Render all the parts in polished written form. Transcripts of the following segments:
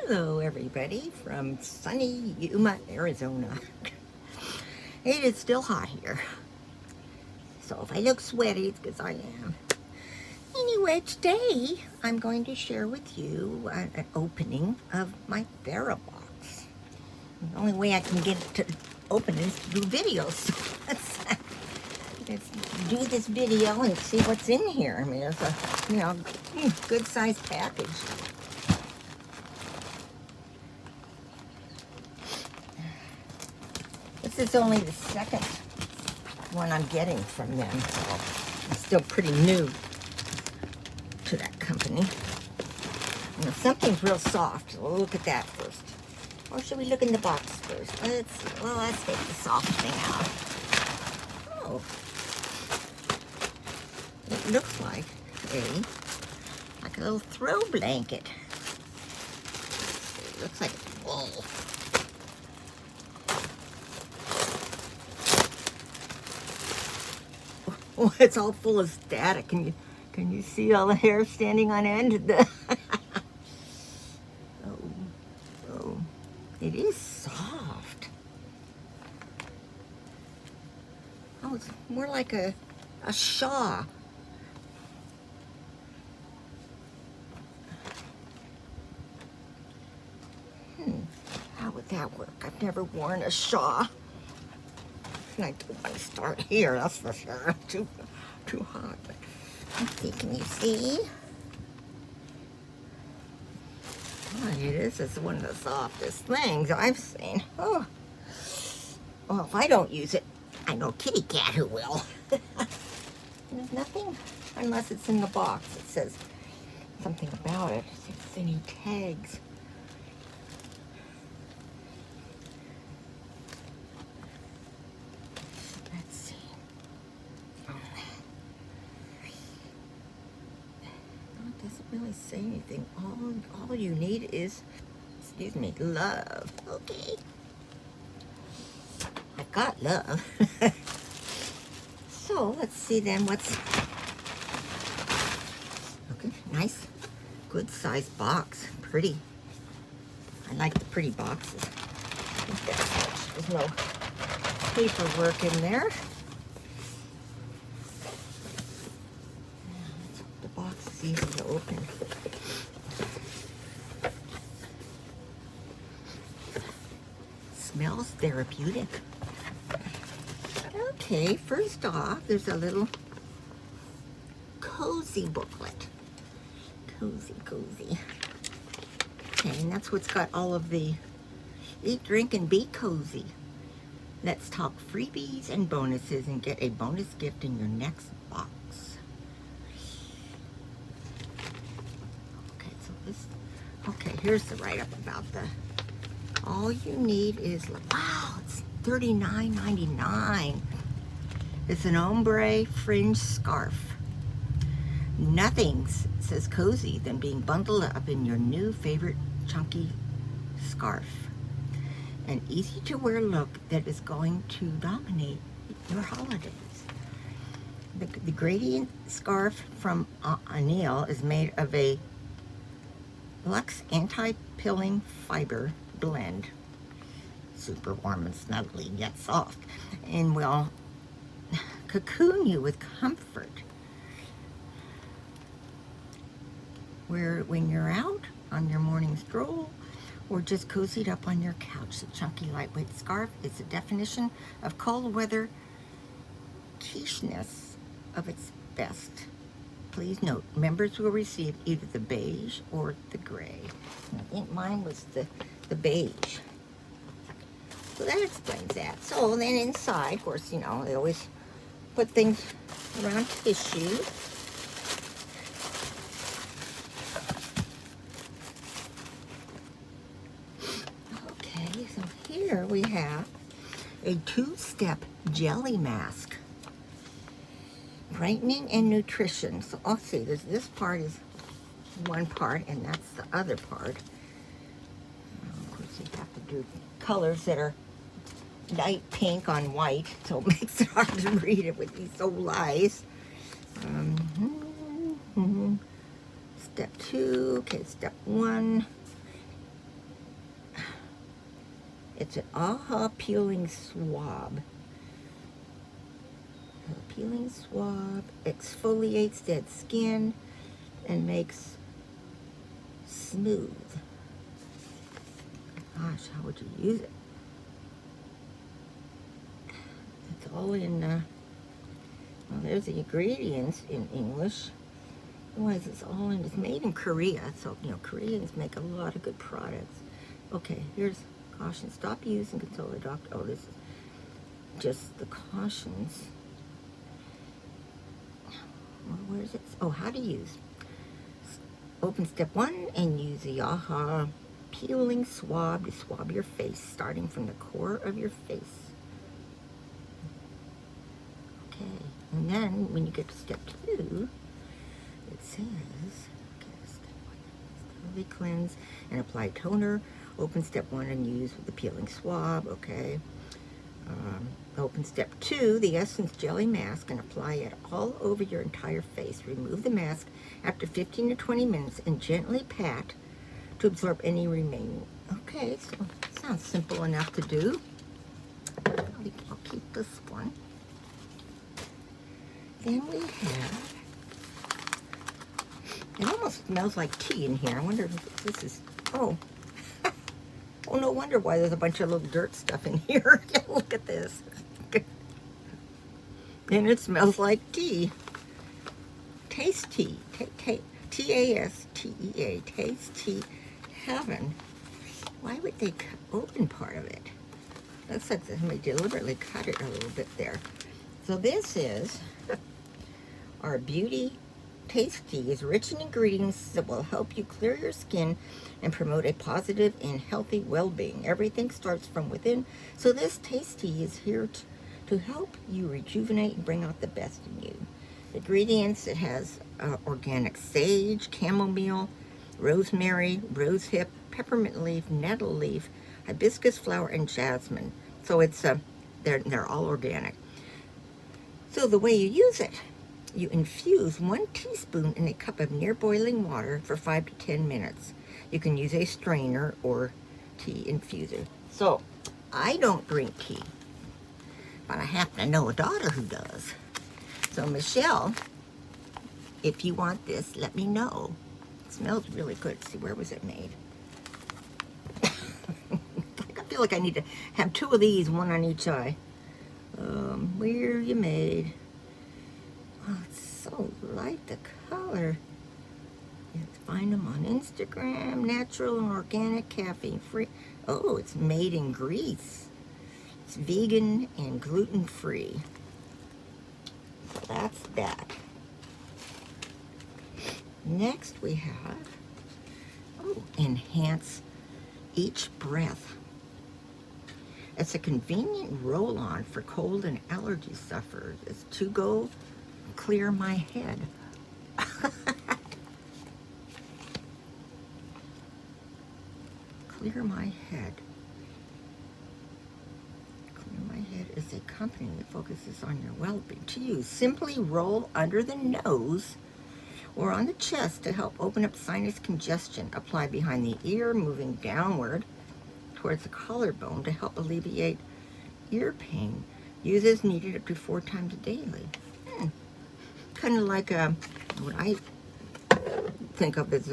Hello everybody from sunny Yuma, Arizona. It is still hot here. So if I look sweaty, it's because I am. Anyway, today I'm going to share with you an opening of my Thera Box. The only way I can get it to open is to do videos. So let's do this video and see what's in here. I mean, it's a, good sized package. This is only the second one I'm getting from them, so I'm still pretty new to that company. Something's real soft. We'll look at that first. Or should we look in the box first? Let's take the soft thing out. Oh. It looks like a little throw blanket. It looks like it's wool. Oh, it's all full of static. Can you see all the hair standing on end? Oh, it is soft. Oh, it's more like a shawl. How would that work? I've never worn a shawl. I don't want to start here, that's for sure. Too hot. But let's see, can you see? Oh, it is. It's one of the softest things I've seen. Oh. Well, if I don't use it, I know kitty cat who will. There's nothing, unless it's in the box. It says something about it. See if there's any tags. Really say anything. All you need is, excuse me, love. Okay. I've got love. So let's see then what's, okay, nice, good sized box. Pretty. I like the pretty boxes. There's no paperwork in there. The box is easy to open. Smells therapeutic. Okay, first off, there's a little cozy booklet. Cozy. Okay, and that's what's got all of the eat, drink, and be cozy. Let's talk freebies and bonuses and get a bonus gift in your next box. Okay, here's the write-up about all you need is, wow, it's $39.99. It's an ombre fringe scarf. Nothing says cozy than being bundled up in your new favorite chunky scarf. An easy-to-wear look that is going to dominate your holidays. The gradient scarf from Anil is made of a Luxe anti-pilling fiber blend. Super warm and snuggly, yet soft. And will cocoon you with comfort. When you're out on your morning stroll or just cozied up on your couch, the chunky lightweight scarf is the definition of cold weather quiche-ness of its best. Please note, members will receive either the beige or the gray. And I think mine was the beige. So that explains that. So then inside, of course, they always put things around tissue. Okay, so here we have a 2-step jelly mask. Brightening and nutrition. So I'll see, this part is one part and that's the other part. Of course you have to do colors that are light pink on white, so it makes it hard to read it with these old eyes. Step 2, okay, step 1. It's an AHA peeling swab. A peeling swab exfoliates dead skin and makes smooth. Gosh, how would you use it? It's all in, well, there's the ingredients in English. Otherwise, it's all in, it's made in Korea. So, you know, Koreans make a lot of good products. Okay, here's caution. Stop using, consult the doctor. Oh, this is just the cautions. Well, where is it? Oh, how to use. Open step 1 and use the AHA peeling swab to swab your face, starting from the core of your face. Okay, and then when you get to step 2, it says, okay, step 1, thoroughly cleanse and apply toner. Open step 1 and use with the peeling swab. Okay. Open step 2, the Essence Jelly Mask, and apply it all over your entire face. Remove the mask after 15 to 20 minutes and gently pat to absorb any remaining. Okay, so sounds simple enough to do. I'll keep this one. Then we have, it almost smells like tea in here. I wonder if this is, oh, oh, no wonder why there's a bunch of little dirt stuff in here. Look at this. And it smells like tea. Taste tea. T-A-S-T-E-A. Taste tea heaven. Why would they open part of it? That's like somebody deliberately cut it a little bit there. So this is our beauty taste tea. Is rich in ingredients that will help you clear your skin and promote a positive and healthy well-being. Everything starts from within. So this taste tea is here to help you rejuvenate and bring out the best in you. The ingredients, it has organic sage, chamomile, rosemary, rosehip, peppermint leaf, nettle leaf, hibiscus flower, and jasmine. So it's they're all organic. So the way you use it, you infuse 1 teaspoon in a cup of near boiling water for 5 to 10 minutes. You can use a strainer or tea infuser. So I don't drink tea, but I happen to know a daughter who does. So Michelle, if you want this, let me know. It smells really good. See, where was it made? I feel like I need to have 2 of these, 1 on each eye. Where you made? Oh, it's so light, the color. You have to find them on Instagram. Natural and organic, caffeine free. Oh, it's made in Greece. It's vegan and gluten free. So that's that. Next we have, enhance each breath. It's a convenient roll-on for cold and allergy sufferers. It's to go clear my head. Clear my head. Clear My Head is a company that focuses on your well-being. To use, simply roll under the nose or on the chest to help open up sinus congestion. Apply behind the ear, moving downward towards the collarbone to help alleviate ear pain. Use as needed up to 4 times daily. Kind of like what I think of as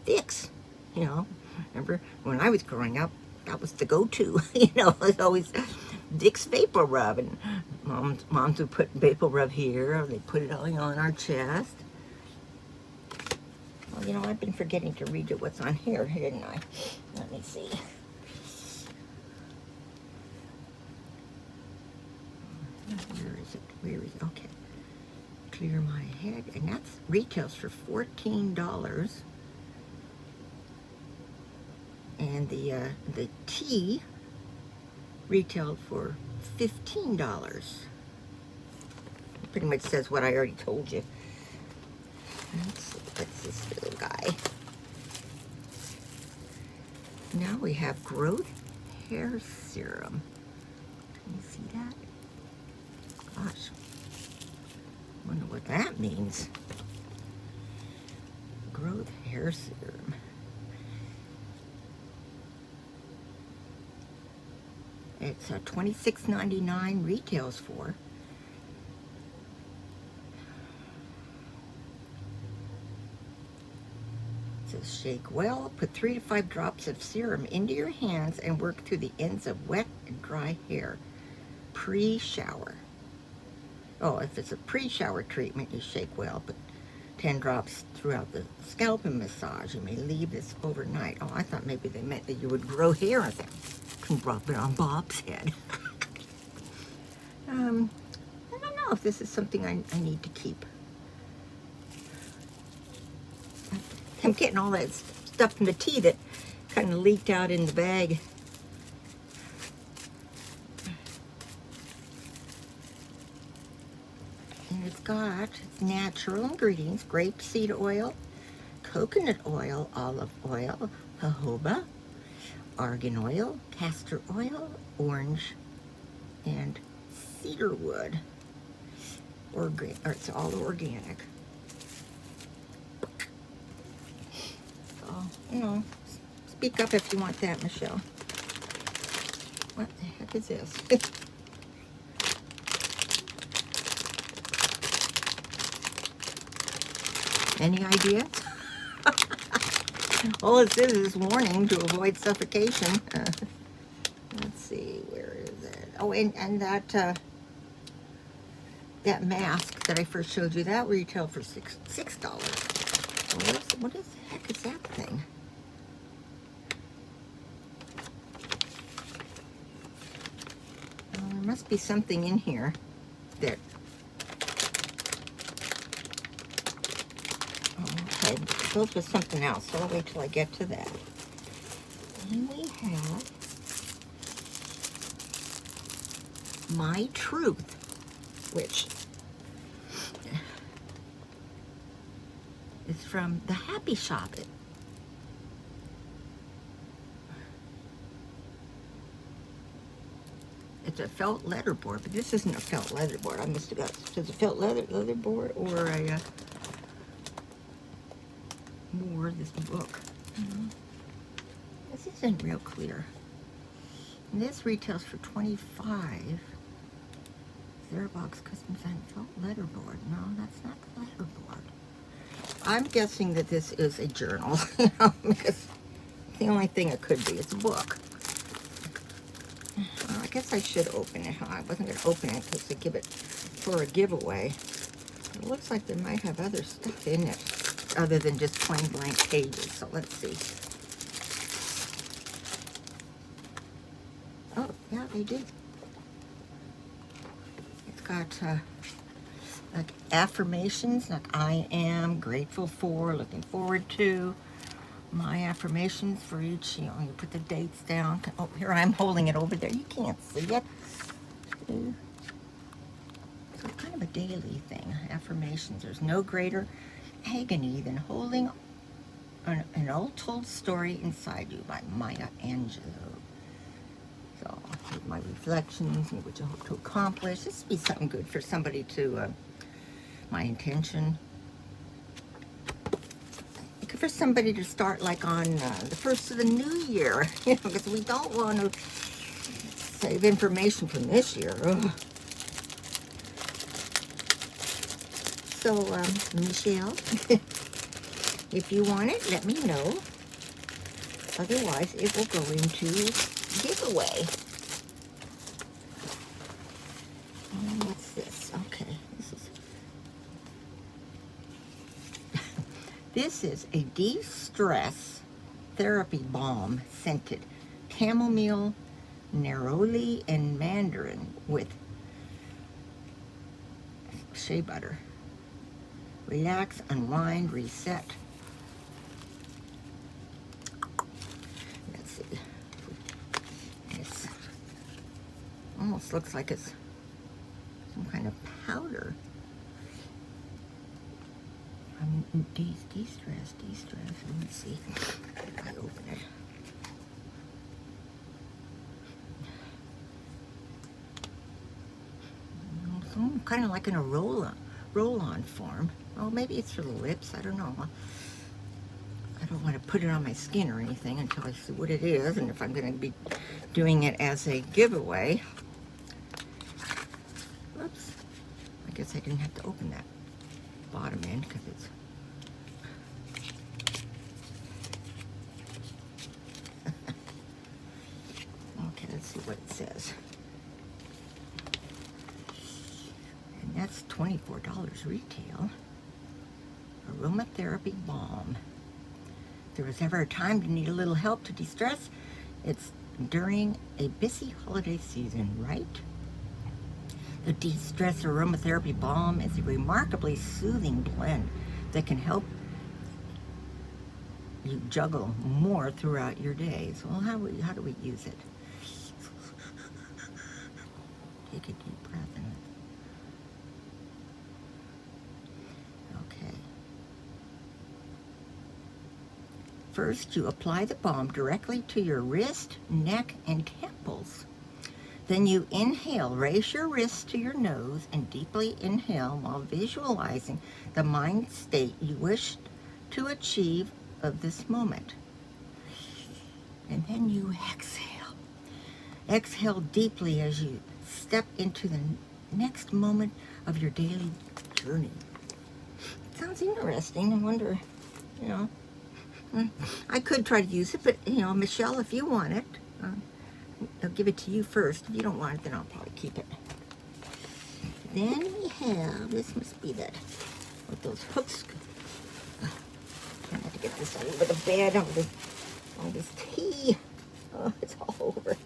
Vicks, you know. Remember when I was growing up, that was the go-to. You know, it was always Vicks Vapor Rub, and moms would put Vapor Rub here, or they put it all on our chest. Well, you know, I've been forgetting to read you what's on here, didn't I? Let me see. Where is it? Where is it? Okay. Clear My Head, and that's retails for $14. And the tea retailed for $15. It pretty much says what I already told you. Let's see, what's this little guy? Now we have growth hair serum. Can you see that? Gosh, wonder what that means. Growth hair serum. It's $26.99 retails for. It says shake well, put 3 to 5 drops of serum into your hands and work through the ends of wet and dry hair. Pre-shower. Oh, if it's a pre-shower treatment, you shake well, put 10 drops throughout the scalp and massage. You may leave this overnight. Oh, I thought maybe they meant that you would grow hair and can drop it on Bob's head. I don't know if this is something I need to keep. I'm getting all that stuff in the tea that kind of leaked out in the bag. And it's got natural ingredients: grapeseed oil, coconut oil, olive oil, jojoba, argan oil, castor oil, orange, and cedar wood. It's all organic. So, you know, speak up if you want that, Michelle. What the heck is this? Any idea? All it says is warning to avoid suffocation. Let's see, where is it? Oh, and that that mask that I first showed you, that retailed for $6. What is the heck is that thing? There must be something in here that. Okay, filled with something else, so I'll wait till I get to that. And we have My Truth, which is from the Happy Shop. It's a felt leather board, but this isn't a felt leather board. I must have got it. Is it a felt leather board or a more this book? This isn't real clear. And this retails for $25. Thera Box Custom Design Felt Leather Board. No, that's not the leather board. I'm guessing that this is a journal, you know, because the only thing it could be is a book. Well, I guess I should open it. I wasn't going to open it because they give it for a giveaway. It looks like they might have other stuff in it other than just plain blank pages. So let's see. Oh, yeah, they do. It's got like affirmations, like I am, grateful for, looking forward to. My affirmations for each, you know, you put the dates down. Oh, here I'm holding it over there. You can't see it. So it's kind of a daily thing. Affirmations. There's no greater agony than holding an untold story inside you by Maya Angelou. So, my reflections and what you hope to accomplish. This would be something good for somebody to, my intention. For somebody to start like on the first of the new year, you know, because we don't want to save information from this year. Ugh. So, Michelle, if you want it, let me know. Otherwise, it will go into giveaway. What's this? Okay, this is a de-stress therapy balm scented chamomile, neroli, and mandarin with shea butter. Relax, unwind, reset. Let's see. It almost looks like it's some kind of powder. De-stress. Let me see if I open it. So kind of like in a roll-on form. Oh, maybe it's for the lips. I don't know. I don't want to put it on my skin or anything until I see what it is and if I'm going to be doing it as a giveaway. Whoops. I guess I didn't have to open that bottom end because it's... Okay, let's see what it says. And that's $24 retail. Aromatherapy Balm. If there was ever a time to need a little help to de-stress, it's during a busy holiday season, right? The De-Stress Aromatherapy Balm is a remarkably soothing blend that can help you juggle more throughout your days. Well, how do we use it? Take a deep breath in. Okay. First, you apply the balm directly to your wrist, neck, and temples. Then you inhale, raise your wrist to your nose, and deeply inhale while visualizing the mind state you wish to achieve of this moment. And then you exhale. Exhale deeply as you step into the next moment of your daily journey. Sounds interesting. I wonder, you know, I could try to use it, but, you know, Michelle, if you want it, I'll give it to you first. If you don't want it, then I'll probably keep it. Then we have, this must be that, with those hooks. Trying not to get this all over the bed, all this tea. Oh, it's all over.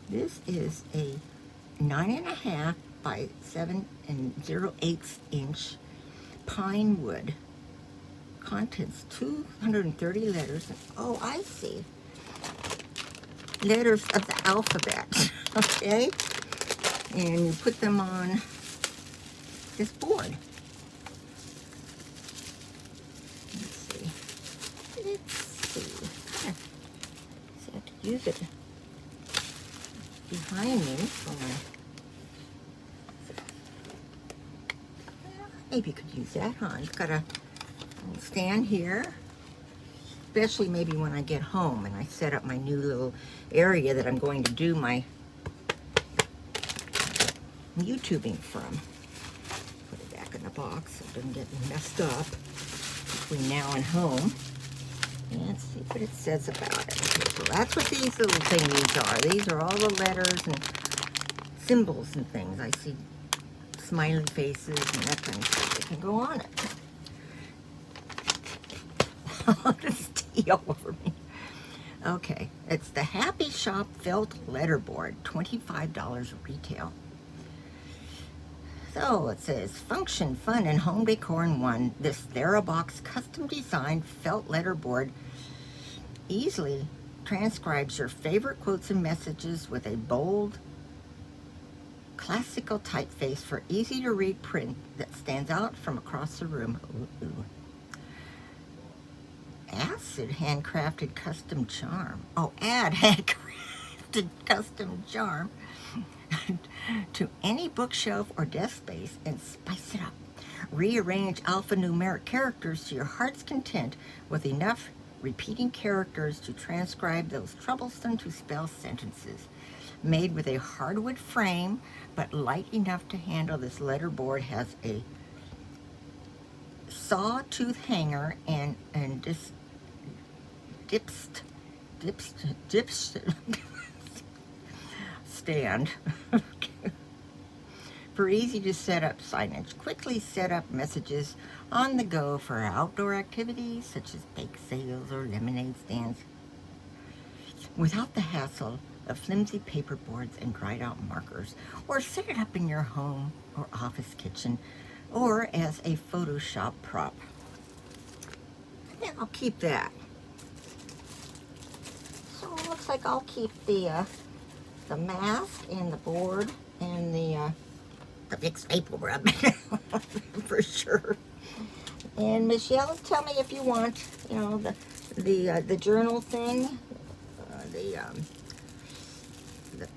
This is a 9.5 by 7 0/8 inch pine wood. Contents 230 letters. Oh, I see. Letters of the alphabet. Okay? And you put them on this board. Let's see. I have to use it behind me for my... Maybe you could use that, huh? You've got a stand here, especially maybe when I get home and I set up my new little area that I'm going to do my YouTubing from. Put it back in the box so it doesn't get messed up between now and home. And let's see what it says about it. Okay, so that's what these little thingies are. These are all the letters and symbols and things. I see smiley faces and that kind of stuff that can go on it. This tea all over me. Okay, it's the Happy Shop Felt Letterboard, $25 retail. So it says, function, fun, and home decor in one. This Thera Box custom designed felt letterboard easily transcribes your favorite quotes and messages with a bold, classical typeface for easy to read print that stands out from across the room. Ooh. Acid handcrafted custom charm. Oh, add handcrafted custom charm to any bookshelf or desk space and spice it up. Rearrange alphanumeric characters to your heart's content with enough repeating characters to transcribe those troublesome to spell sentences. Made with a hardwood frame, but light enough to handle, this letterboard has a sawtooth hanger and dipst stand for easy to set up signage. Quickly set up messages on the go for outdoor activities such as bake sales or lemonade stands without the hassle of flimsy paper boards and dried out markers. Or set it up in your home or office kitchen or as a Photoshop prop. I think I'll keep that. So it looks like I'll keep the mask and the board and the Vicks Maple Rub for sure. And Michelle, tell me if you want, you know, the journal thing,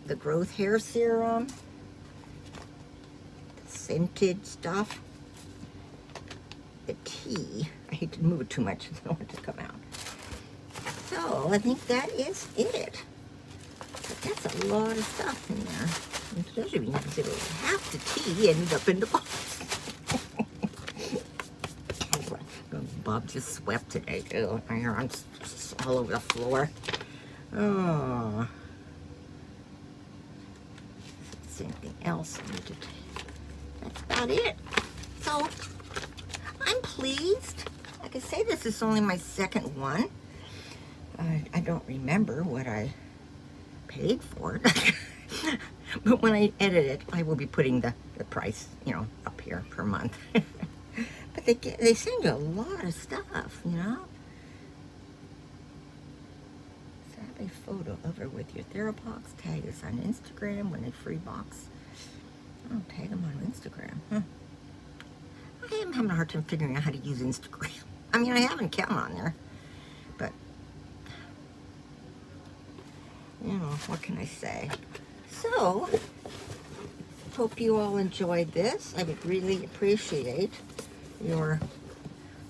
the growth hair serum, scented stuff. The tea. I hate to move it too much. I don't want it to come out. So I think that is it. But that's a lot of stuff in there. Especially when you consider half the tea ended up in the box. Bob just swept today too. Iron's all over the floor. Oh. Is there anything else I need to take? That's about it. So I'm pleased. Like I say, this is only my second one. I don't remember what I paid for it. But when I edit it, I will be putting the price, you know, up here per month. But they send you a lot of stuff, you know. So have a photo of her with your Thera Box. Tag us on Instagram when a free box. Oh, tag them on Instagram. Huh. I am having a hard time figuring out how to use Instagram. I mean, I have an account on there, but you know, what can I say? So, hope you all enjoyed this. I would really appreciate your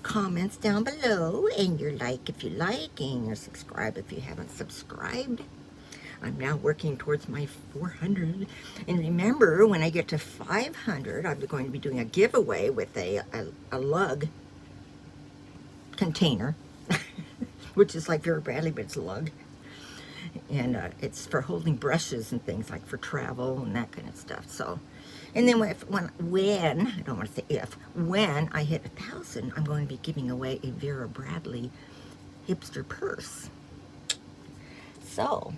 comments down below, and your like if you like, and your subscribe if you haven't subscribed. I'm now working towards my 400. And remember, when I get to 500, I'm going to be doing a giveaway with a lug container, which is like Vera Bradley, but it's a lug. And it's for holding brushes and things, like for travel and that kind of stuff. So, and then when I don't want to say if, when I hit 1,000, I'm going to be giving away a Vera Bradley hipster purse. So,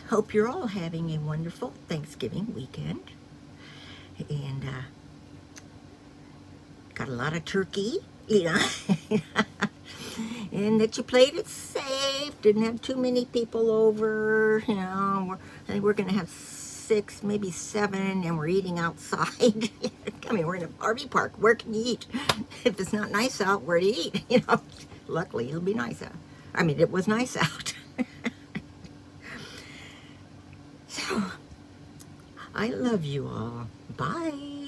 hope you're all having a wonderful Thanksgiving weekend. And got a lot of turkey, you know. And that you played it safe, didn't have too many people over, you know. I think we're going to have 6, maybe 7, and we're eating outside. I mean, we're in an RV park. Where can you eat? If it's not nice out, where do you eat? You know, luckily it'll be nice out. I mean, it was nice out. So, I love you all. Bye.